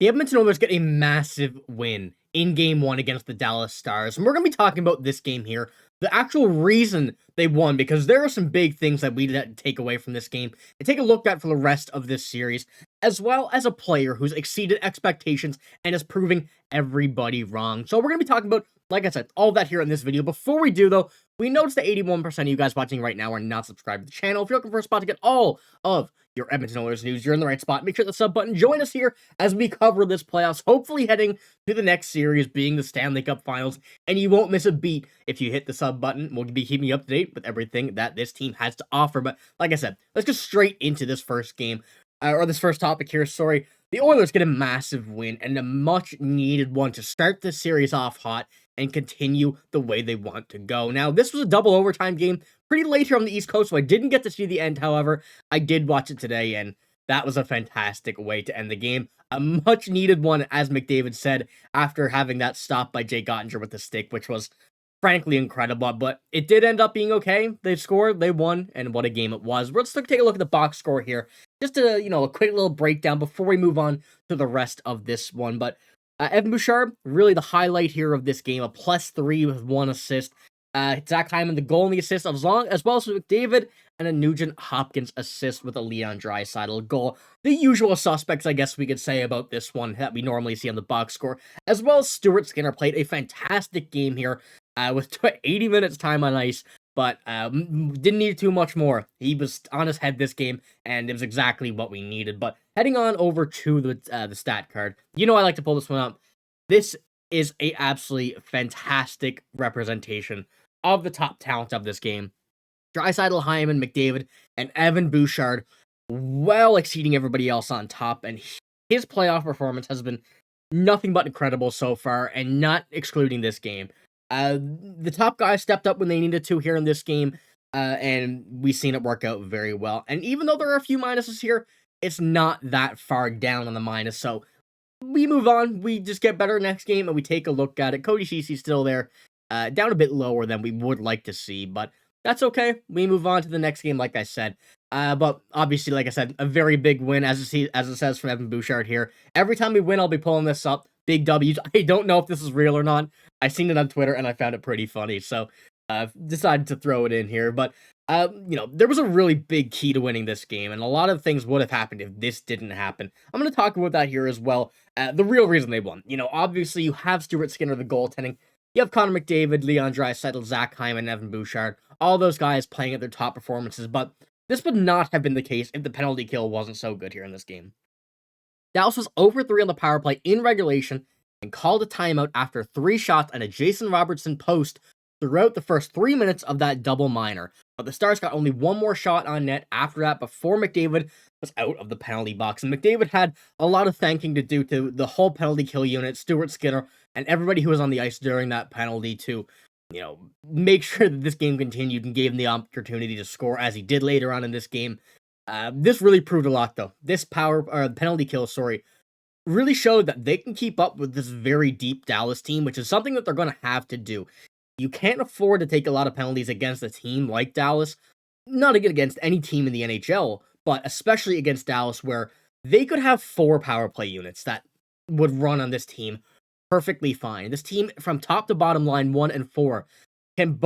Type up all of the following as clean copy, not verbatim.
The Edmonton Oilers get a massive win in Game 1 against the Dallas Stars, and we're going to be talking about this game here, the actual reason they won, because there are some big things that we need to take away from this game and take a look at for the rest of this series, as well as a player who's exceeded expectations and is proving everybody wrong. So we're going to be talking about, like I said, all that here in this video. Before we do, though, we noticed that 81% of you guys watching right now are not subscribed to the channel. If you're looking for a spot to get all of your Edmonton Oilers news, you're in the right spot. Make sure the sub button. Join us here as we cover this playoffs, hopefully heading to the next series being the Stanley Cup Finals, and you won't miss a beat if you hit the sub button. We'll be keeping you up to date with everything that this team has to offer. But like I said, let's go straight into this first game, or this first topic here, sorry. The Oilers get a massive win and a much-needed one to start this series off hot and continue the way they want to go. Now, this was a double overtime game, pretty late here on the East Coast, so I didn't get to see the end. However, I did watch it today, and that was a fantastic way to end the game. A much-needed one, as McDavid said, after having that stop by Jake Oettinger with the stick, which was frankly incredible, but it did end up being okay. They scored, they won, and what a game it was. Let's take a look at the box score here. Just a quick little breakdown before we move on to the rest of this one. But Evan Bouchard, really the highlight here of this game, a +3 with 1 assist. Zach Hyman, the goal and the assist, as well as McDavid, and a Nugent-Hopkins assist with a Draisaitl goal. The usual suspects, I guess we could say, about this one that we normally see on the box score, as well as Stuart Skinner played a fantastic game here with 80 minutes time on ice, but didn't need too much more. He was on his head this game, and it was exactly what we needed. But heading on over to the stat card, I like to pull this one up. This is a absolutely fantastic representation of the top talent of this game. Draisaitl, Hyman, McDavid, and Evan Bouchard, well exceeding everybody else on top, and his playoff performance has been nothing but incredible so far, and not excluding this game. The top guys stepped up when they needed to here in this game, and we've seen it work out very well. And even though there are a few minuses here, it's not that far down on the minus, so we move on. We just get better next game, and we take a look at it. Cody Cece's still there, down a bit lower than we would like to see, but that's okay. We move on to the next game, like I said. But obviously, like I said, a very big win, as it says from Evan Bouchard here. Every time we win, I'll be pulling this up. Big W's. I don't know if this is real or not. I seen it on Twitter, and I found it pretty funny, so I've decided to throw it in here. But, there was a really big key to winning this game, and a lot of things would have happened if this didn't happen. I'm going to talk about that here as well. The real reason they won. Obviously, you have Stuart Skinner, the goaltending. You have Connor McDavid, Draisaitl, Zach Hyman, Evan Bouchard. All those guys playing at their top performances, but this would not have been the case if the penalty kill wasn't so good here in this game. Dallas was over 3 on the power play in regulation and called a timeout after 3 shots and a Jason Robertson post throughout the first 3 minutes of that double minor. But the Stars got only 1 more shot on net after that before McDavid was out of the penalty box. And McDavid had a lot of thanking to do to the whole penalty kill unit, Stuart Skinner, and everybody who was on the ice during that penalty to, make sure that this game continued and gave him the opportunity to score as he did later on in this game. This really proved a lot, though. This penalty kill, really showed that they can keep up with this very deep Dallas team, which is something that they're going to have to do. You can't afford to take a lot of penalties against a team like Dallas, not against any team in the NHL, but especially against Dallas, where they could have 4 power play units that would run on this team perfectly fine. This team, from top to bottom line 1 and 4, can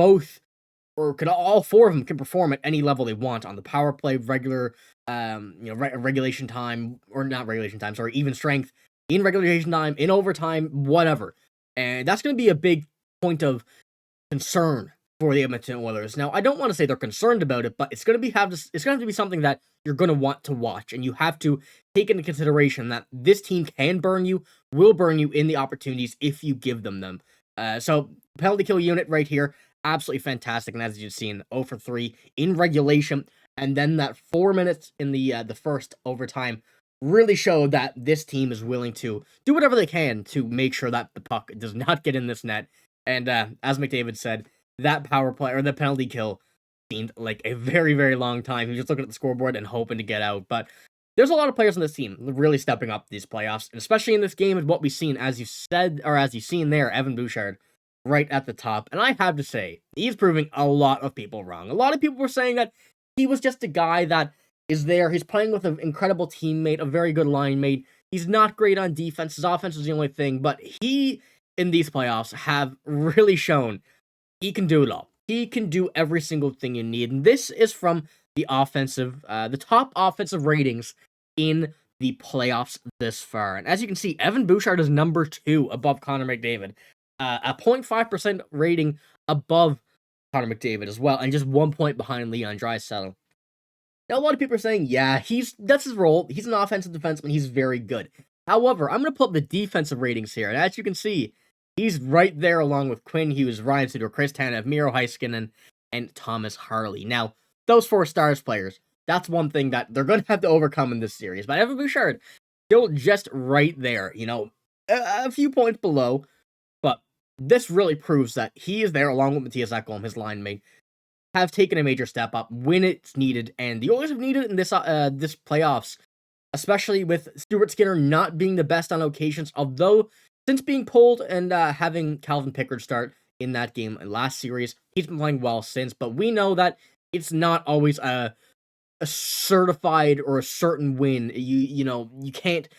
all 4 of them can perform at any level they want on the power play, regular, regulation time, or not regulation time, sorry, even strength, in regulation time, in overtime, whatever. And that's going to be a big point of concern for the Edmonton Oilers. Now, I don't want to say they're concerned about it, but it's going to have to be something that you're going to want to watch, and you have to take into consideration that this team can burn you, will burn you in the opportunities if you give them. So, penalty kill unit right here, absolutely fantastic, and as you've seen, 0 for 3 in regulation, and then that 4 minutes in the first overtime really showed that this team is willing to do whatever they can to make sure that the puck does not get in this net. And as McDavid said, that power play or the penalty kill seemed like a very, very long time. He was just looking at the scoreboard and hoping to get out. But there's a lot of players on this team really stepping up these playoffs, and especially in this game and what we've seen, as you said, or as you've seen there, Evan Bouchard right at the top. And I have to say, he's proving a lot of people wrong. A lot of people were saying that he was just a guy that is there. He's playing with an incredible teammate, a very good line mate. He's not great on defense. His offense is the only thing, but he, in these playoffs, have really shown he can do it all. He can do every single thing you need. And this is from the top offensive ratings in the playoffs this far. And as you can see, Evan Bouchard is number 2 above Connor McDavid. A 0.5% rating above Connor McDavid as well, and just 1 point behind Leon Draisaitl. Now, a lot of people are saying, yeah, that's his role. He's an offensive defenseman. He's very good. However, I'm going to pull up the defensive ratings here, and as you can see, he's right there along with Quinn Hughes, Ryan Suter, Chris Tanev, Miro Heiskanen, and Thomas Harley. Now, those 4 stars players, that's one thing that they're going to have to overcome in this series. But Evan Bouchard, still just right there, a few points below. But this really proves that he is there along with Mattias Ekholm, his line mate, have taken a major step up when it's needed. And the Oilers have needed it in this playoffs, especially with Stuart Skinner not being the best on occasions, although since being pulled and having Calvin Pickard start in that game last series, he's been playing well since. But we know that it's not always a certified or a certain win. You can't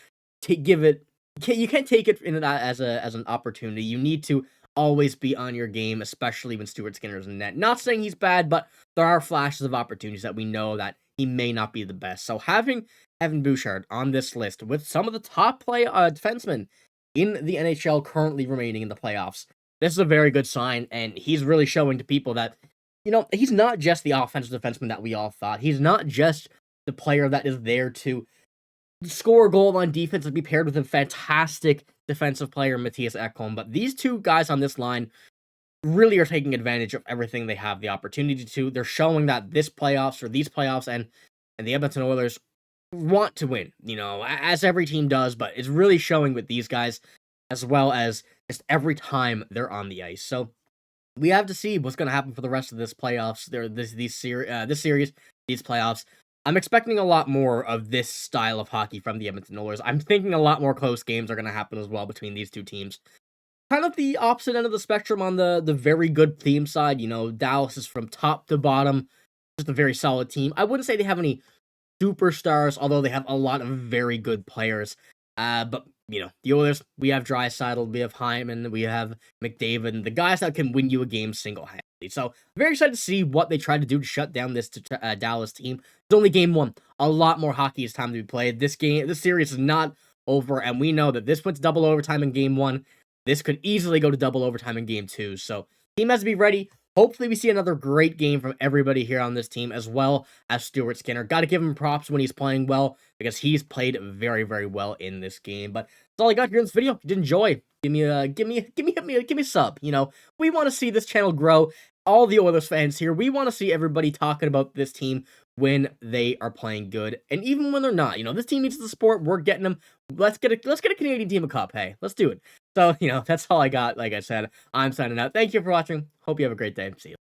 give it. You can't take it in as an opportunity. You need to always be on your game, especially when Stuart Skinner is in net. Not saying he's bad, but there are flashes of opportunities that we know that he may not be the best. So having Evan Bouchard on this list with some of the top defensemen in the NHL currently remaining in the playoffs, this is a very good sign, and he's really showing to people that, he's not just the offensive defenseman that we all thought. He's not just the player that is there to score a goal on defense and be paired with a fantastic defensive player, Mattias Ekholm, but these 2 guys on this line really are taking advantage of everything they have the opportunity to. They're showing that these playoffs and the Edmonton Oilers want to win, as every team does, but it's really showing with these guys as well as just every time they're on the ice. So we have to see what's going to happen for the rest of this playoffs. This series, these playoffs. I'm expecting a lot more of this style of hockey from the Edmonton Oilers. I'm thinking a lot more close games are going to happen as well between these 2 teams. Kind of the opposite end of the spectrum on the very good team side. Dallas is from top to bottom, just a very solid team. I wouldn't say they have any superstars, although they have a lot of very good players. But the Oilers, we have Draisaitl, we have Hyman, we have McDavid, and the guys that can win you a game single-handedly. So, very excited to see what they try to do to shut down this Dallas team. It's only game 1. A lot more hockey is time to be played. This series is not over, and we know that this went to double overtime in game 1. This could easily go to double overtime in game 2. So, team has to be ready. Hopefully, we see another great game from everybody here on this team, as well as Stuart Skinner. Got to give him props when he's playing well, because he's played very, very well in this game. But that's all I got here in this video. If you did enjoy, give me a sub. We want to see this channel grow. All the Oilers fans here, we want to see everybody talking about this team when they are playing good, and even when they're not. This team needs the support. We're getting them. Let's get a Canadian team a cup. Hey, let's do it. So, that's all I got. Like I said, I'm signing out. Thank you for watching. Hope you have a great day. See you.